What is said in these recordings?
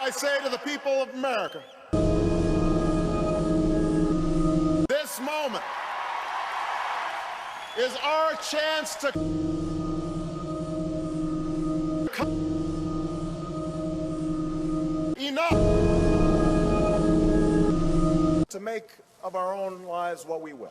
I say to the people of America, this moment is our chance to enough to make of our own lives what we will.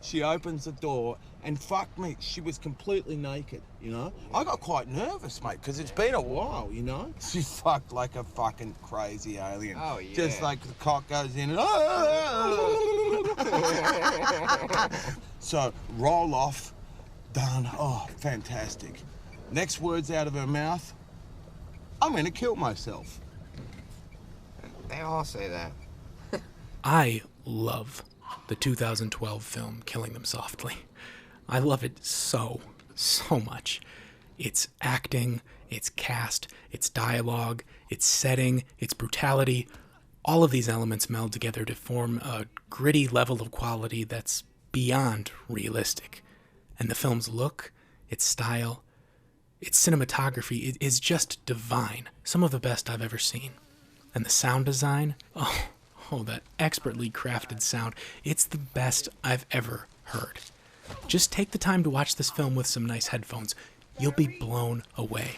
She opens the door, and fuck me, she was completely naked, you know? I got quite nervous, mate, because it's been a while, you know? She fucked like a fucking crazy alien. Oh, yeah. Just like the cock goes in and... So, roll off, done. Oh, fantastic. Next words out of her mouth, I'm gonna kill myself. They all say that. I love the 2012 film Killing Them Softly. I love it so much. Its acting, its cast, its dialogue, its setting, its brutality, all of these elements meld together to form a gritty level of quality that's beyond realistic. And the film's look, its style, its cinematography is just divine. Some of the best I've ever seen. And the sound design, oh, that expertly crafted sound. It's the best I've ever heard. Just take the time to watch this film with some nice headphones. You'll be blown away.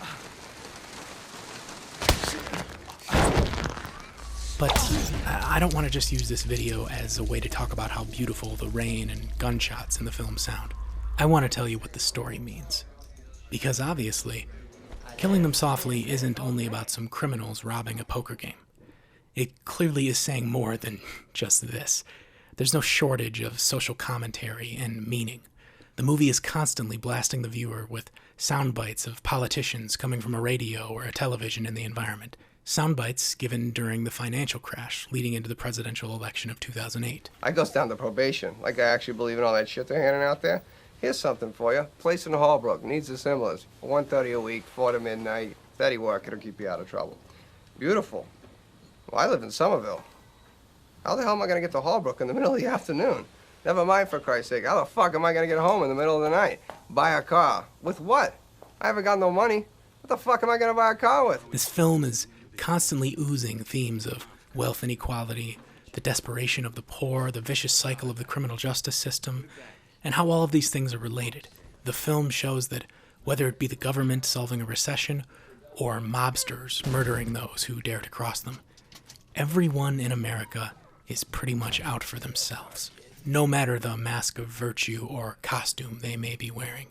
But I don't want to just use this video as a way to talk about how beautiful the rain and gunshots in the film sound. I want to tell you what the story means. Because obviously, Killing Them Softly isn't only about some criminals robbing a poker game. It clearly is saying more than just this. There's no shortage of social commentary and meaning. The movie is constantly blasting the viewer with sound bites of politicians coming from a radio or a television in the environment. Sound bites given during the financial crash leading into the presidential election of 2008. I goes down to probation. Like I actually believe in all that shit they're handing out there. Here's something for you. Place in Hallbrook. Needs the similars. $130 a week, 4 to midnight. Steady work. It'll keep you out of trouble. Beautiful. Well, I live in Somerville. How the hell am I going to get to Hallbrook in the middle of the afternoon? Never mind, for Christ's sake. How the fuck am I going to get home in the middle of the night? Buy a car. With what? I haven't got no money. What the fuck am I going to buy a car with? This film is constantly oozing themes of wealth inequality, the desperation of the poor, the vicious cycle of the criminal justice system, and how all of these things are related. The film shows that whether it be the government solving a recession or mobsters murdering those who dare to cross them, everyone in America is pretty much out for themselves, no matter the mask of virtue or costume they may be wearing.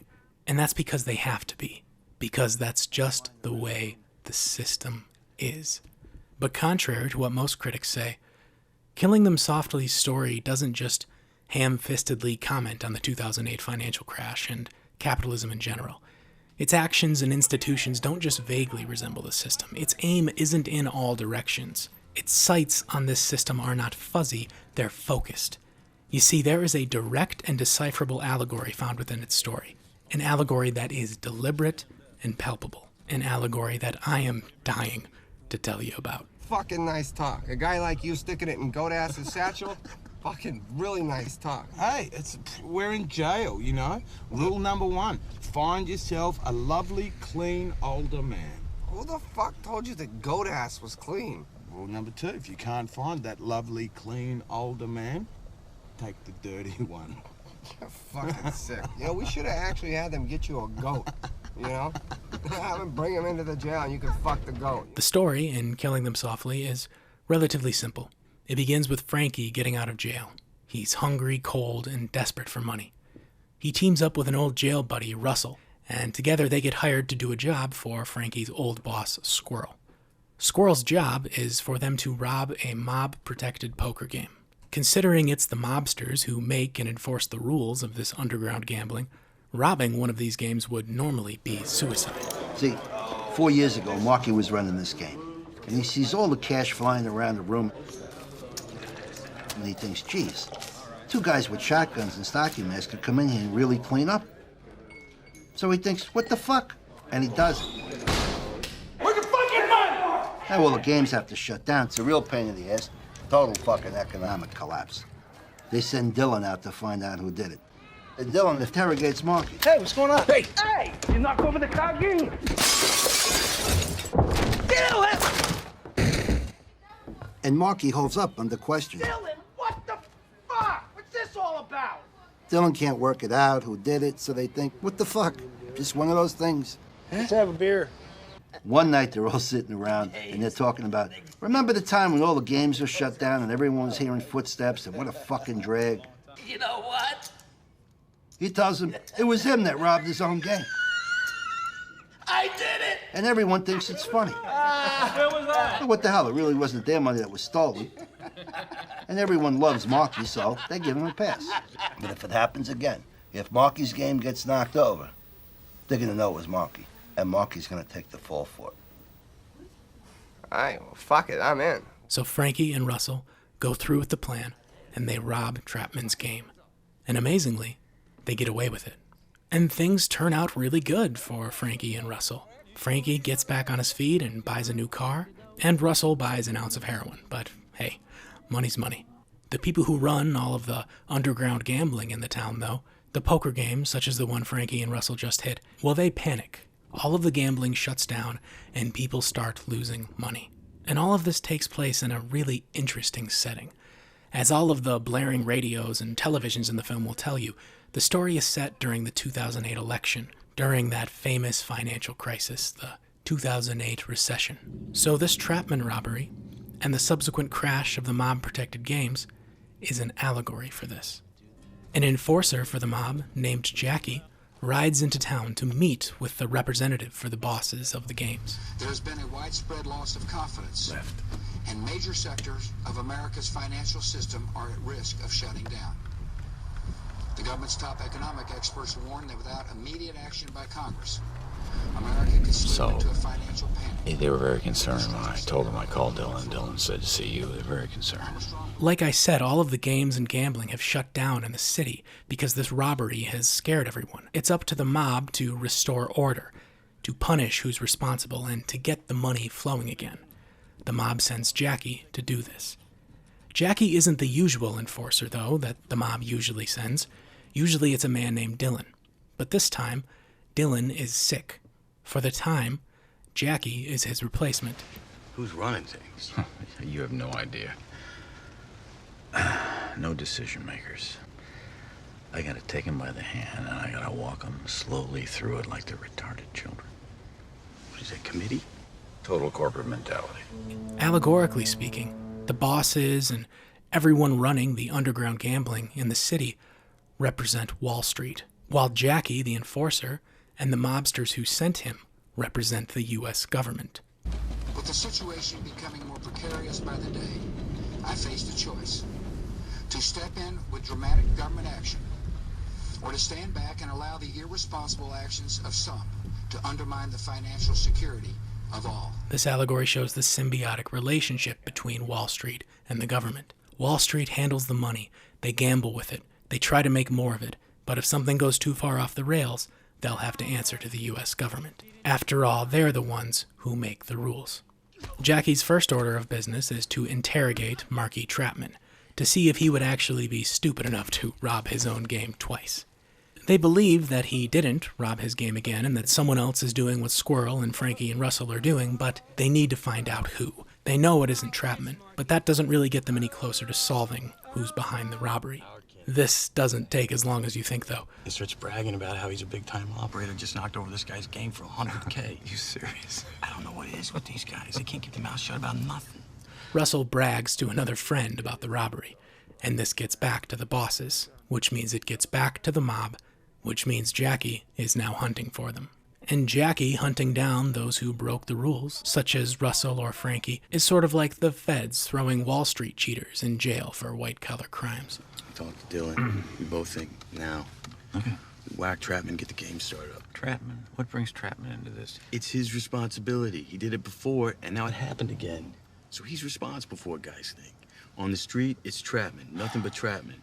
And that's because they have to be, because that's just the way the system is. But contrary to what most critics say, Killing Them Softly's story doesn't just ham-fistedly comment on the 2008 financial crash and capitalism in general. Its actions and institutions don't just vaguely resemble the system. Its aim isn't in all directions. Its sights on this system are not fuzzy, they're focused. You see, there is a direct and decipherable allegory found within its story. An allegory that is deliberate and palpable. An allegory that I am dying to tell you about. Fucking nice talk. A guy like you sticking it in Goat-ass's satchel? Fucking really nice talk. Hey, we're in jail, you know? Rule number 1, find yourself a lovely, clean, older man. Who the fuck told you that Goat-ass was clean? Rule number 2, if you can't find that lovely, clean, older man, take the dirty one. You're fucking sick. You know, we should have actually had them get you a goat, you know? Have them bring him into the jail and you can fuck the goat. The story in Killing Them Softly is relatively simple. It begins with Frankie getting out of jail. He's hungry, cold, and desperate for money. He teams up with an old jail buddy, Russell, and together they get hired to do a job for Frankie's old boss, Squirrel. Squirrel's job is for them to rob a mob-protected poker game. Considering it's the mobsters who make and enforce the rules of this underground gambling, robbing one of these games would normally be suicide. See, 4 years ago, Marky was running this game, and he sees all the cash flying around the room, and he thinks, geez, 2 guys with shotguns and stocking masks could come in here and really clean up. So he thinks, what the fuck? And he does it. Where's the fucking money? Now, well, the games have to shut down. It's a real pain in the ass. Total fucking economic collapse. They send Dylan out to find out who did it. And Dylan interrogates Marky. Hey, what's going on? Hey! Hey! You knocked over the card game? Dylan! And Marky holds up under question. Dylan, what the fuck? What's this all about? Dylan can't work it out, who did it, so they think, what the fuck? Just one of those things. Let's have a beer. One night they're all sitting around and they're talking about, remember the time when all the games were shut down and everyone was hearing footsteps and what a fucking drag? You know what? He tells them it was him that robbed his own game. I did it! And everyone thinks it's funny. Where was that? But what the hell, it really wasn't their money that was stolen. And everyone loves Marky, so they give him a pass. But if it happens again, if Marky's game gets knocked over, they're gonna know it was Marky. And Marky's gonna take the fall for it. All right, well, fuck it, I'm in. So Frankie and Russell go through with the plan, and they rob Trapman's game. And amazingly, they get away with it. And things turn out really good for Frankie and Russell. Frankie gets back on his feet and buys a new car, and Russell buys an ounce of heroin. But hey, money's money. The people who run all of the underground gambling in the town, though, the poker games, such as the one Frankie and Russell just hit, well, they panic. All of the gambling shuts down, and people start losing money. And all of this takes place in a really interesting setting. As all of the blaring radios and televisions in the film will tell you, the story is set during the 2008 election, during that famous financial crisis, the 2008 recession. So this Trapman robbery, and the subsequent crash of the mob-protected games, is an allegory for this. An enforcer for the mob, named Jackie, rides into town to meet with the representative for the bosses of the games. There's been a widespread loss of confidence, and major sectors of America's financial system are at risk of shutting down. The government's top economic experts warn that without immediate action by Congress, America could slip into a financial panic. They were very concerned when I told them I called Dylan. Dylan said to see you. They're very concerned. Like I said, all of the games and gambling have shut down in the city because this robbery has scared everyone. It's up to the mob to restore order, to punish who's responsible, and to get the money flowing again. The mob sends Jackie to do this. Jackie isn't the usual enforcer, though, that the mob usually sends. Usually it's a man named Dylan. But this time, Dylan is sick. For the time, Jackie is his replacement. Who's running things? You have no idea. No decision makers. I gotta take them by the hand, and I gotta walk them slowly through it like they're retarded children. What is it, committee? Total corporate mentality. Allegorically speaking, the bosses and everyone running the underground gambling in the city represent Wall Street, while Jackie, the enforcer, and the mobsters who sent him represent the U.S. government. With the situation becoming more precarious by the day, I faced a choice: to step in with dramatic government action, or to stand back and allow the irresponsible actions of some to undermine the financial security of all. This allegory shows the symbiotic relationship between Wall Street and the government. Wall Street handles the money, they gamble with it, they try to make more of it, but if something goes too far off the rails, they'll have to answer to the U.S. government. After all, they're the ones who make the rules. Jackie's first order of business is to interrogate Marky Trapman, to see if he would actually be stupid enough to rob his own game twice. They believe that he didn't rob his game again and that someone else is doing what Squirrel and Frankie and Russell are doing, but they need to find out who. They know it isn't Trapman, but that doesn't really get them any closer to solving who's behind the robbery. This doesn't take as long as you think, though. He starts bragging about how he's a big-time operator, just knocked over this guy's game for $100K. You serious? I don't know what it is with these guys. They can't keep their mouths shut about nothing. Russell brags to another friend about the robbery, and this gets back to the bosses, which means it gets back to the mob, which means Jackie is now hunting for them. And Jackie hunting down those who broke the rules, such as Russell or Frankie, is sort of like the feds throwing Wall Street cheaters in jail for white-collar crimes. Talk to Dylan. We both think now. Okay. Whack Trapman, get the game started up. Trapman? What brings Trapman into this? It's his responsibility. He did it before, and now it happened again. So he's responsible for what guys think. On the street, it's Trapman. Nothing but Trapman.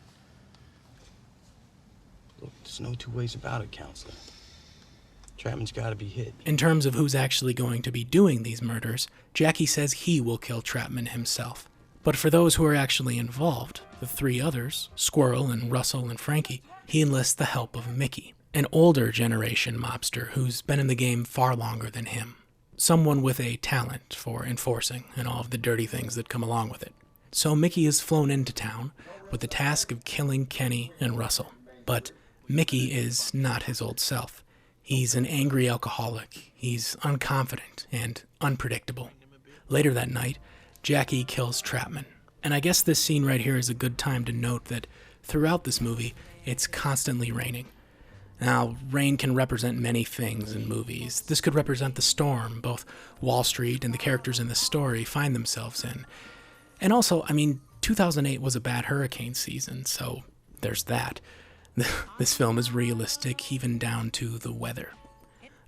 Look, there's no two ways about it, counselor. Trapman's got to be hit. In terms of who's actually going to be doing these murders, Jackie says he will kill Trapman himself. But for those who are actually involved, the three others, Squirrel and Russell and Frankie, he enlists the help of Mickey, an older generation mobster who's been in the game far longer than him. someone with a talent for enforcing and all of the dirty things that come along with it. So Mickey is flown into town with the task of killing Kenny and Russell. But Mickey is not his old self. He's an angry alcoholic. He's unconfident and unpredictable. Later that night, Jackie kills Trapman. And I guess this scene right here is a good time to note that throughout this movie, it's constantly raining. Now, rain can represent many things in movies. This could represent the storm both Wall Street and the characters in the story find themselves in. And also, 2008 was a bad hurricane season, so there's that. This film is realistic even down to the weather.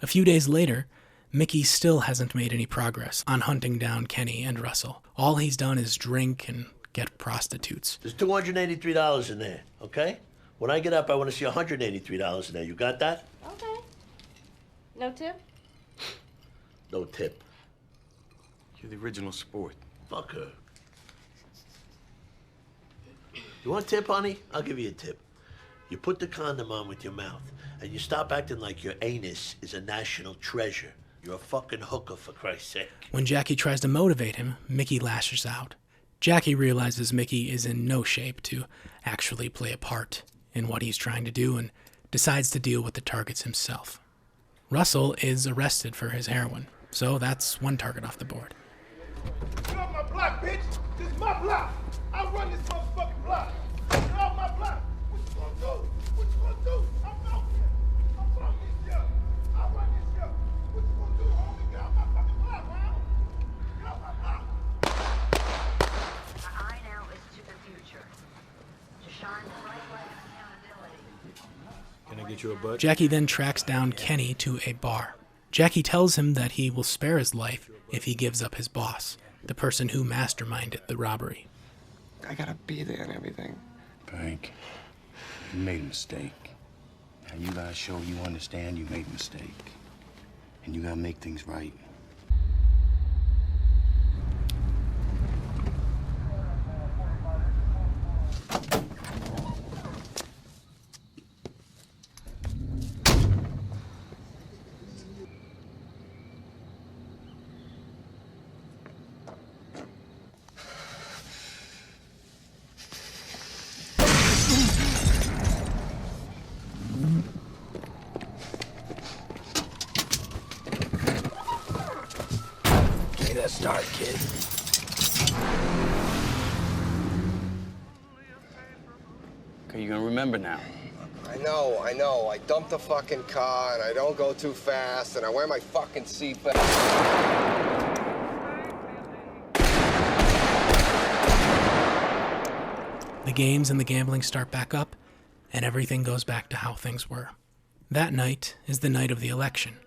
A few days later, Mickey still hasn't made any progress on hunting down Kenny and Russell. All he's done is drink and get prostitutes. There's $283 in there, okay? When I get up, I want to see $183 in there. You got that? Okay. No tip? No tip. You're the original sport. Fuck her. You want a tip, honey? I'll give you a tip. You put the condom on with your mouth, and you stop acting like your anus is a national treasure. You're a fucking hooker, for Christ's sake. When Jackie tries to motivate him, Mickey lashes out. Jackie realizes Mickey is in no shape to actually play a part in what he's trying to do and decides to deal with the targets himself. Russell is arrested for his heroin, so that's one target off the board. Get off my block, bitch! This is my block! I run this motherfucking block! Get off my block! What you gonna do? What you gonna do? I'm out here! I'm from this shit! I run this shit! What you gonna do, homie? Get off my fucking block, man! Get off my block! Our eye now is to the future. To shine the bright light of accountability. Can I get you a bud? Jackie then tracks down Kenny to a bar. Jackie tells him that he will spare his life if he gives up his boss, the person who masterminded the robbery. I gotta be there and everything. Frank, you made a mistake. Now you gotta show you understand you made a mistake. And you gotta make things right. Start, kid. Okay, you're gonna remember now. I know. I dump the fucking car, and I don't go too fast, and I wear my fucking seatbelt. The games and the gambling start back up, and everything goes back to how things were. That night is the night of the election.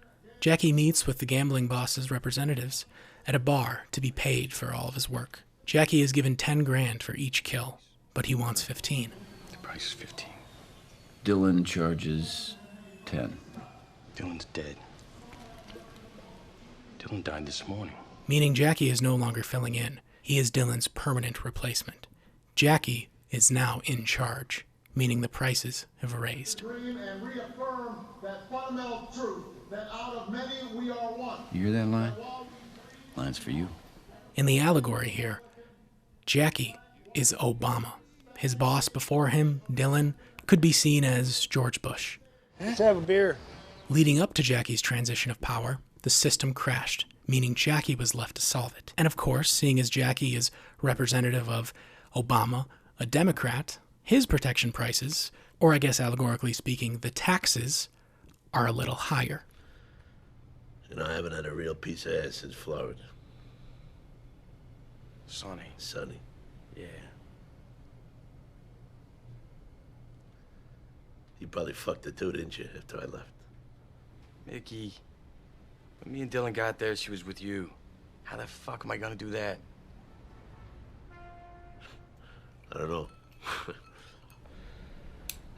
Jackie meets with the gambling boss's representatives at a bar to be paid for all of his work. Jackie is given 10 grand for each kill, but he wants 15. The price is 15. Dylan charges 10. Dylan's dead. Dylan died this morning. Meaning Jackie is no longer filling in. He is Dylan's permanent replacement. Jackie is now in charge, meaning the prices have raised. And reaffirm that fundamental truth that out of many we are one. You hear that line? Line's for you. In the allegory here, Jackie is Obama. His boss before him, Dylan, could be seen as George Bush. Let's have a beer. Leading up to Jackie's transition of power, the system crashed, meaning Jackie was left to solve it. And of course, seeing as Jackie is representative of Obama, a Democrat, his protection prices, or I guess allegorically speaking, the taxes, are a little higher. You know, I haven't had a real piece of ass since Florida. Sonny. Yeah. You probably fucked her too, didn't you, after I left? Mickey, when me and Dylan got there, she was with you. How the fuck am I gonna do that? I don't know.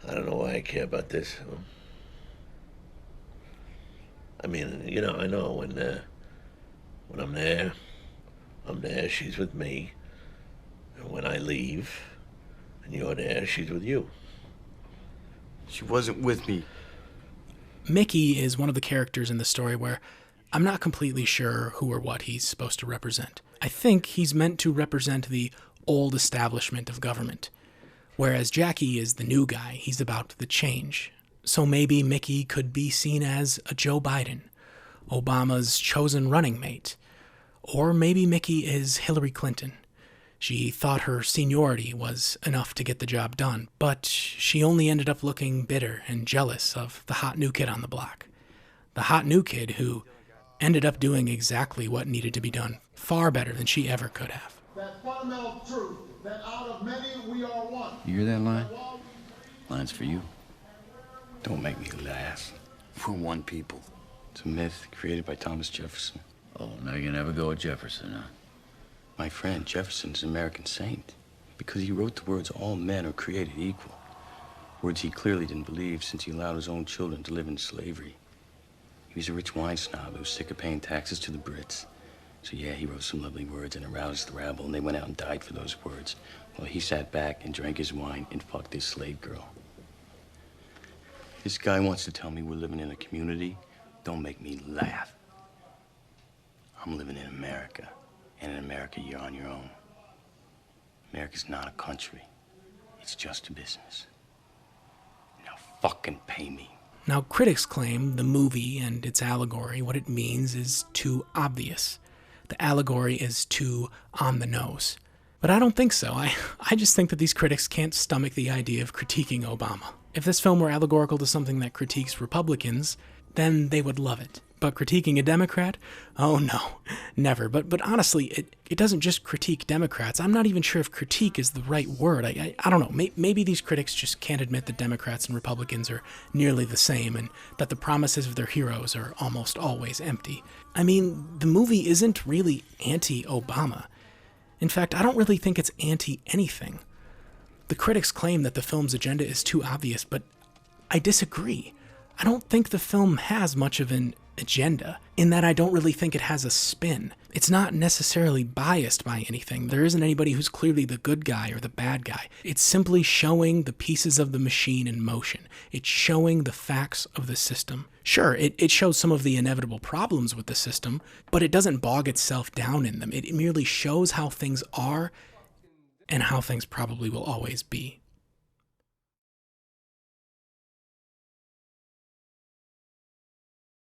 I don't know why I care about this. I mean, you know, I know when I'm there, she's with me. And when I leave, and you're there, she's with you. She wasn't with me. Mickey is one of the characters in the story where I'm not completely sure who or what he's supposed to represent. I think he's meant to represent the old establishment of government, whereas Jackie is the new guy. He's about the change. So maybe Mickey could be seen as a Joe Biden, Obama's chosen running mate. Or maybe Mickey is Hillary Clinton. She thought her seniority was enough to get the job done, but she only ended up looking bitter and jealous of the hot new kid on the block. The hot new kid who ended up doing exactly what needed to be done, far better than she ever could have. That fundamental truth that out of many we are one. You hear that line? Line's for you. Don't make me laugh. We're one people. It's a myth created by Thomas Jefferson. Oh, now you never go with Jefferson, huh? My friend, Jefferson's an American saint because he wrote the words, all men are created equal. Words he clearly didn't believe since he allowed his own children to live in slavery. He was a rich wine snob who was sick of paying taxes to the Brits. So yeah, he wrote some lovely words and aroused the rabble, and they went out and died for those words, while he sat back and drank his wine and fucked his slave girl. This guy wants to tell me we're living in a community. Don't make me laugh. I'm living in America, and in America, you're on your own. America's not a country. It's just a business. Now fucking pay me. Now, critics claim the movie and its allegory, what it means is too obvious. The allegory is too on the nose. But I don't think so. I just think that these critics can't stomach the idea of critiquing Obama. If this film were allegorical to something that critiques Republicans, then they would love it. But critiquing a Democrat? Oh no, never. But honestly, it doesn't just critique Democrats. I'm not even sure if critique is the right word. I don't know. Maybe these critics just can't admit that Democrats and Republicans are nearly the same and that the promises of their heroes are almost always empty. I mean, the movie isn't really anti-Obama. In fact, I don't really think it's anti-anything. The critics claim that the film's agenda is too obvious, but I disagree. I don't think the film has much of an agenda, in that I don't really think it has a spin. It's not necessarily biased by anything. There isn't anybody who's clearly the good guy or the bad guy. It's simply showing the pieces of the machine in motion. It's showing the facts of the system. Sure, it shows some of the inevitable problems with the system, but it doesn't bog itself down in them. It merely shows how things are and how things probably will always be.